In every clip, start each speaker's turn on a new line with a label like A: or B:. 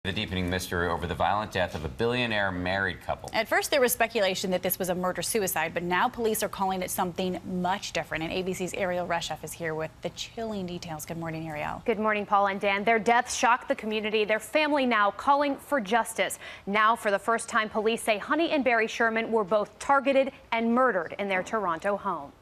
A: The deepening mystery over the violent death of a billionaire married couple.
B: At first, there was speculation that this was a murder-suicide, but now police are calling it something much different. And ABC's Ariel Reshef is here with the chilling details. Good morning, Ariel.
C: Good morning, Paul and Dan. Their deaths shocked the community. Their family now calling for justice. Now, for the first time, police say Honey and Barry Sherman were both targeted and murdered in their Toronto home.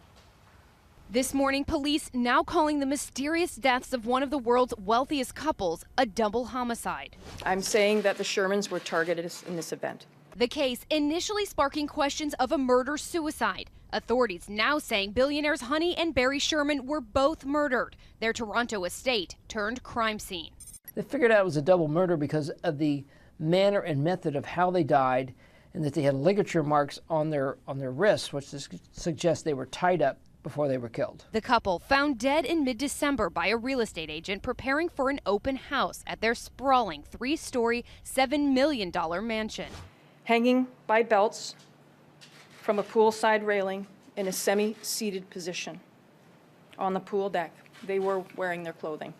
D: This morning, police now calling the mysterious deaths of one of the world's wealthiest couples a double homicide.
E: I'm saying that the Shermans were targeted in this event.
D: The case initially sparking questions of a murder-suicide. Authorities now saying billionaires Honey and Barry Sherman were both murdered. Their Toronto estate turned crime scene.
F: They figured out it was a double murder because of the manner and method of how they died, and that they had ligature marks on their wrists, which suggests they were tied up before they were killed.
D: The couple found dead in mid-December by a real estate agent preparing for an open house at their sprawling 3-story, $7 million mansion.
E: Hanging by belts from a poolside railing in a semi-seated position on the pool deck. They were wearing their clothing.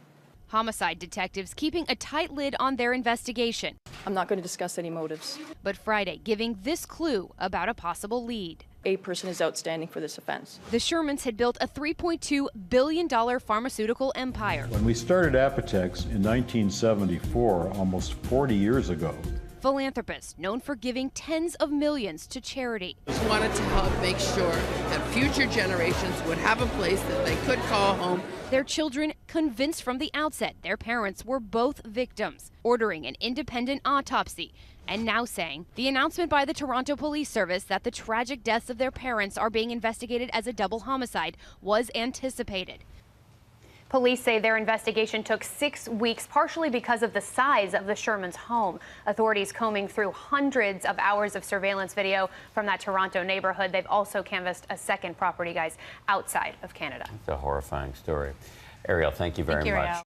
D: Homicide detectives keeping a tight lid on their investigation.
E: I'm not going to discuss any motives.
D: But Friday giving this clue about a possible lead.
E: A person is outstanding for this offense.
D: The Shermans had built a $3.2 billion pharmaceutical empire.
G: When we started Apotex in 1974, almost 40 years ago,
D: Philanthropists known for giving tens of millions to charity.
H: Just wanted to help make sure that future generations would have a place that they could call home.
D: Their children convinced from the outset their parents were both victims, ordering an independent autopsy, and now saying the announcement by the Toronto Police Service that the tragic deaths of their parents are being investigated as a double homicide was anticipated.
C: Police say their investigation took 6 weeks, partially because of the size of the Shermans' home. Authorities combing through hundreds of hours of surveillance video from that Toronto neighborhood. They've also canvassed a second property, guys, outside of Canada.
A: It's a horrifying story. Ariel, thank you very much.